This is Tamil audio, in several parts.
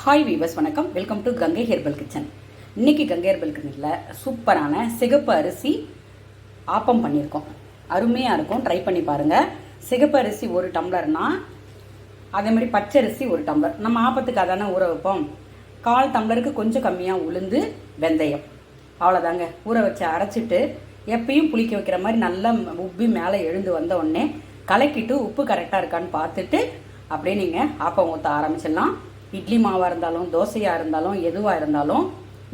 ஹாய் வீவர்ஸ், வணக்கம். Welcome to Gangai herbal kitchen. இன்னைக்கு கங்கை ஹெர்பல் கிச்சனில் சூப்பரான சிகப்பு அரிசி ஆப்பம் பண்ணியிருக்கோம். அருமையாக இருக்கும், ட்ரை பண்ணி பாருங்கள். சிகப்பு அரிசி ஒரு டம்ளர்னா அதே மாதிரி பச்சரிசி ஒரு டம்ளர். நம்ம ஆப்பத்துக்கு அதானே ஊற வைப்போம். 1/4 டம்ளருக்கு கொஞ்சம் கம்மியாக உளுந்து, வெந்தயம், அவ்வளோதாங்க. ஊற வச்சு அரைச்சிட்டு எப்பயும் புளிக்க வைக்கிற மாதிரி நல்லா உப்பி மேலே எழுந்து வந்த உடனே கலக்கிட்டு உப்பு கரெக்டாக இருக்கான்னு பார்த்துட்டு அப்படியே நீங்கள் ஆப்பம் ஊற்ற ஆரம்பிச்சிடலாம். இட்லி மாவாக இருந்தாலும் தோசையாக இருந்தாலும் எதுவாக இருந்தாலும்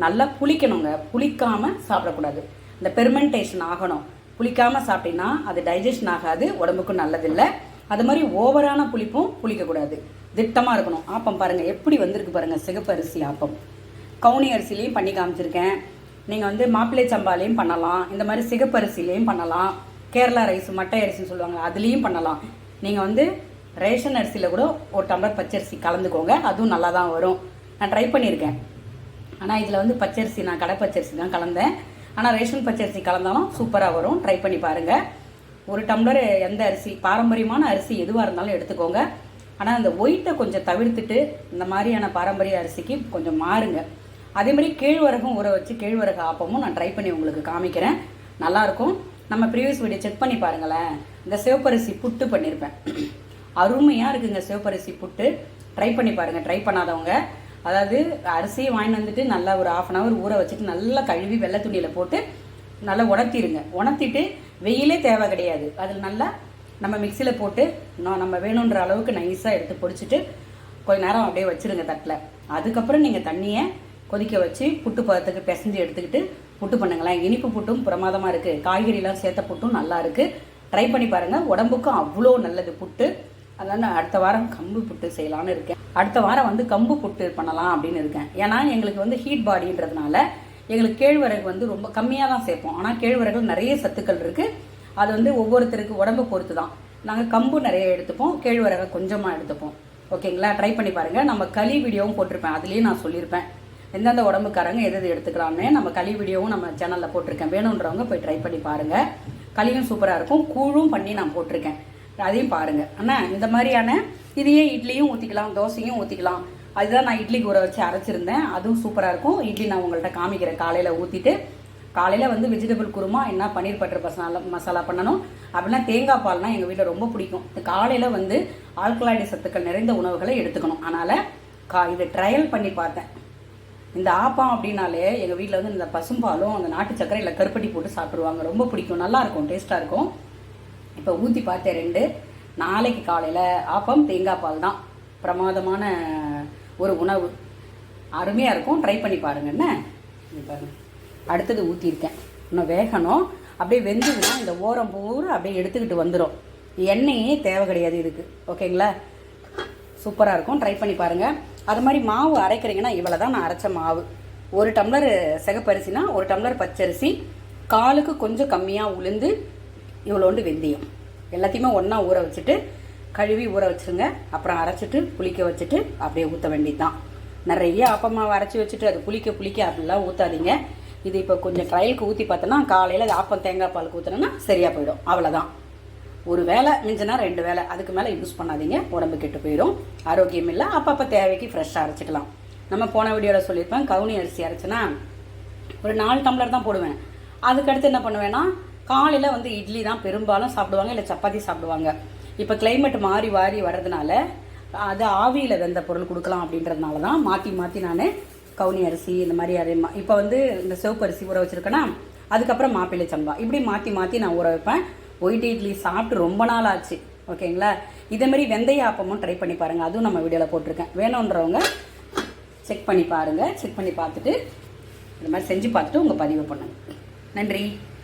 நல்லா புளிக்கணுங்க. புளிக்காமல் சாப்பிடக்கூடாது. இந்த பெர்மெண்டேஷன் ஆகணும். புளிக்காமல் சாப்பிட்டீங்கன்னா அது டைஜஷன் ஆகாது, உடம்புக்கும் நல்லதில்லை. அது மாதிரி ஓவரான புளிப்பும் புளிக்கக்கூடாது, திட்டமாக இருக்கணும். ஆப்பம் பாருங்கள் எப்படி வந்திருக்கு பாருங்கள். சிகப்பு அரிசி ஆப்பம் கவுனி அரிசிலையும் பண்ணி காமிச்சிருக்கேன். நீங்கள் மாப்பிள்ளை சம்பாலையும் பண்ணலாம், இந்த மாதிரி சிகப்பு அரிசிலையும் பண்ணலாம். கேரளா ரைஸ், மட்டை அரிசின்னு சொல்லுவாங்க, அதுலேயும் பண்ணலாம். நீங்கள் ரேஷன் அரிசியில் கூட ஒரு டம்ளர் பச்சரிசி கலந்துக்கோங்க, அதுவும் நல்லா தான் வரும். நான் ட்ரை பண்ணியிருக்கேன். ஆனால் இதில் பச்சரிசி, நான் கடை பச்சரிசி தான் கலந்தேன். ஆனால் ரேஷன் பச்சரிசி கலந்தாலும் சூப்பராக வரும். ட்ரை பண்ணி பாருங்கள். ஒரு டம்ளர் எந்த அரிசி, பாரம்பரியமான அரிசி எதுவாக இருந்தாலும் எடுத்துக்கோங்க. ஆனால் அந்த ஒயிட்டை கொஞ்சம் தவிர்த்துட்டு இந்த மாதிரியான பாரம்பரிய அரிசிக்கு கொஞ்சம் மாறுங்க. அதே மாதிரி கேழ்வரகும் ஊற வச்சு கேழ்வரகு ஆப்பமும் நான் ட்ரை பண்ணி உங்களுக்கு காமிக்கிறேன். நல்லாயிருக்கும். நம்ம ப்ரீவியஸ் வீடியோ செக் பண்ணி பாருங்களேன். இந்த சிவப்பரிசி புட்டு பண்ணியிருப்பேன், அருமையாக இருக்குங்க. சிவப்பரிசி புட்டு ட்ரை பண்ணி பாருங்கள். ட்ரை பண்ணாதவங்க, அதாவது அரிசியை வாங்கிட்டு வந்துட்டு நல்லா ஒரு 1/2 hour ஊற வச்சுட்டு நல்லா கழுவி வெள்ளை துணியில் போட்டு நல்லா உணர்த்திடுங்க. உணர்த்திட்டு வெயிலே தேவை கிடையாது. அதில் நல்லா நம்ம மிக்சியில் போட்டு நம்ம வேணுன்ற அளவுக்கு நைஸாக எடுத்து பொடிச்சிட்டு கொஞ்ச நேரம் அப்படியே வச்சுருங்க தட்டில். அதுக்கப்புறம் நீங்கள் தண்ணியை கொதிக்க வச்சு புட்டு பதத்துக்கு பிசைஞ்சு எடுத்துக்கிட்டு புட்டு பண்ணுங்களேன். இனிப்பு புட்டும் பிரமாதமாக இருக்குது, காய்கறிலாம் சேர்த்த புட்டும் நல்லா இருக்குது. ட்ரை பண்ணி பாருங்கள். உடம்புக்கும் அவ்வளோ நல்லது புட்டு. அதனால் நான் அடுத்த வாரம் கம்பு புட்டு செய்யலான்னு இருக்கேன். அடுத்த வாரம் கம்பு புட்டு பண்ணலாம் அப்படின்னு இருக்கேன். ஏன்னா எங்களுக்கு ஹீட் பாடின்றதுனால எங்களுக்கு கேழ்வரகு ரொம்ப கம்மியாக தான் சேர்ப்போம். ஆனால் கேழ்வரகு நிறைய சத்துக்கள் இருக்குது. அது ஒவ்வொருத்தருக்கு உடம்பு பொறுத்து தான். நாங்கள் கம்பு நிறைய எடுத்துப்போம், கேழ்வரகை கொஞ்சமாக எடுத்துப்போம். ஓகேங்களா? ட்ரை பண்ணி பாருங்கள். நம்ம களி வீடியோவும் போட்டிருப்பேன், அதுலேயும் நான் சொல்லியிருப்பேன் எந்தெந்த உடம்புக்காரங்க எது எடுத்துக்கலான்னு. நம்ம களி வீடியோவும் நம்ம சேனலில் போட்டிருக்கேன். வேணுன்றவங்க போய் ட்ரை பண்ணி பாருங்கள். களியும் சூப்பராக இருக்கும். கூழும் பண்ணி நான் போட்டிருக்கேன், அதையும் பாருங்கள். ஆனால் இந்த மாதிரியான இதையே இட்லியும் ஊற்றிக்கலாம், தோசையும் ஊற்றிக்கலாம். அதுதான் நான் இட்லிக்கு ஊற வச்சு அரைச்சிருந்தேன், அதுவும் சூப்பராக இருக்கும். இட்லி நான் உங்கள்கிட்ட காமிக்கிறேன். காலையில் ஊற்றிட்டு காலையில் வெஜிடபிள் குருமா, என்ன பன்னீர் பட்டர் மசாலா பண்ணணும் அப்படின்னா தேங்காய் பால்னால் எங்கள் வீட்டில் ரொம்ப பிடிக்கும். காலையில் ஆல்கலாய்டு சத்துக்கள் நிறைந்த உணவுகளை எடுத்துக்கணும். அதனால் இதை ட்ரையல் பண்ணி பார்த்தேன். இந்த ஆப்பம் அப்படின்னாலே எங்கள் வீட்டில் இந்த பசும்பாலும் அந்த நாட்டு சக்கரை இல்லை கருப்பட்டி போட்டு சாப்பிடுவாங்க. ரொம்ப பிடிக்கும், நல்லாயிருக்கும், டேஸ்ட்டாக இருக்கும். இப்போ ஊற்றி பார்த்தேன் 2. நாளைக்கு காலையில் ஆப்பம் தேங்காய் பால் தான் பிரமாதமான ஒரு உணவு, அருமையாக இருக்கும். ட்ரை பண்ணி பாருங்கன்னு பாருங்க. அடுத்தது ஊற்றிருக்கேன், இன்னும் வேகணும். அப்படியே வெந்ததுன்னா இந்த ஓரம் பூரா அப்படியே எடுத்துக்கிட்டு வந்துடும். எண்ணெயே தேவை கிடையாது இதுக்கு. ஓகேங்களா? சூப்பராக இருக்கும். ட்ரை பண்ணி பாருங்கள். அது மாதிரி மாவு அரைக்கிறீங்கன்னா இவ்வளோ தான் நான் அரைச்ச மாவு. 1 டம்ளர் சிகப்பரிசினா 1 டம்ளர் பச்சரிசி, 1/4க்கு கொஞ்சம் கம்மியாக உளுந்து, இவ்வளோண்டு வெந்தயம், எல்லாத்தையுமே ஒன்றா ஊற வச்சுட்டு கழுவி ஊற வச்சுருங்க. அப்புறம் அரைச்சிட்டு புளிக்க வச்சுட்டு அப்படியே ஊற்ற வேண்டியது தான். நிறைய ஆப்பமாவை அரைச்சி வச்சுட்டு அது புளிக்க அப்படிலாம் ஊற்றாதீங்க. இது இப்போ கொஞ்சம் ட்ரையலுக்கு ஊற்றி பார்த்தோன்னா காலையில் அது ஆப்பம் தேங்காய் பாலுக்கு ஊற்றினோன்னா சரியாக போயிடும். அவ்வளோதான். ஒரு வேளை மிஞ்சினா 2 வேளை, அதுக்கு மேலே யூஸ் பண்ணாதீங்க, உடம்பு கெட்டு போயிடும், ஆரோக்கியம் இல்லை. அப்பப்போ தேவைக்கு ஃப்ரெஷ்ஷாக அரைச்சிக்கலாம். நம்ம போன வீடியோவில் சொல்லியிருப்பேன், கவுனி அரிசி அரைச்சினா ஒரு 4 டம்ளர் தான் போடுவேன். அதுக்கடுத்து என்ன பண்ணுவேன்னா காலையில் இட்லி தான் பெரும்பாலும் சாப்பிடுவாங்க, இல்லை சப்பாத்தி சாப்பிடுவாங்க. இப்போ கிளைமேட் மாறி வர்றதுனால அது ஆவியில் வெந்த பொருள் கொடுக்கலாம் அப்படின்றதுனால தான் மாற்றி நான் கவுனி அரிசி இந்த மாதிரி இப்போ இந்த சிவப்பு அரிசி ஊற வச்சுருக்கேன்னா அதுக்கப்புறம் மாப்பிள்ளை சம்பா, இப்படி மாற்றி நான் ஊற வைப்பேன். ஒயிட் இட்லி சாப்பிட்டு ரொம்ப நாள் ஆச்சு. ஓகேங்களா? இதேமாரி வெந்தய ஆப்பமும் ட்ரை பண்ணி பாருங்கள், அதுவும் நம்ம வீடியோவில் போட்டிருக்கேன். வேணுன்றவங்க செக் பண்ணி பாருங்கள். செக் பண்ணி பார்த்துட்டு இந்த மாதிரி செஞ்சு பார்த்துட்டு உங்கள் பதிவு பண்ணுங்கள். நன்றி.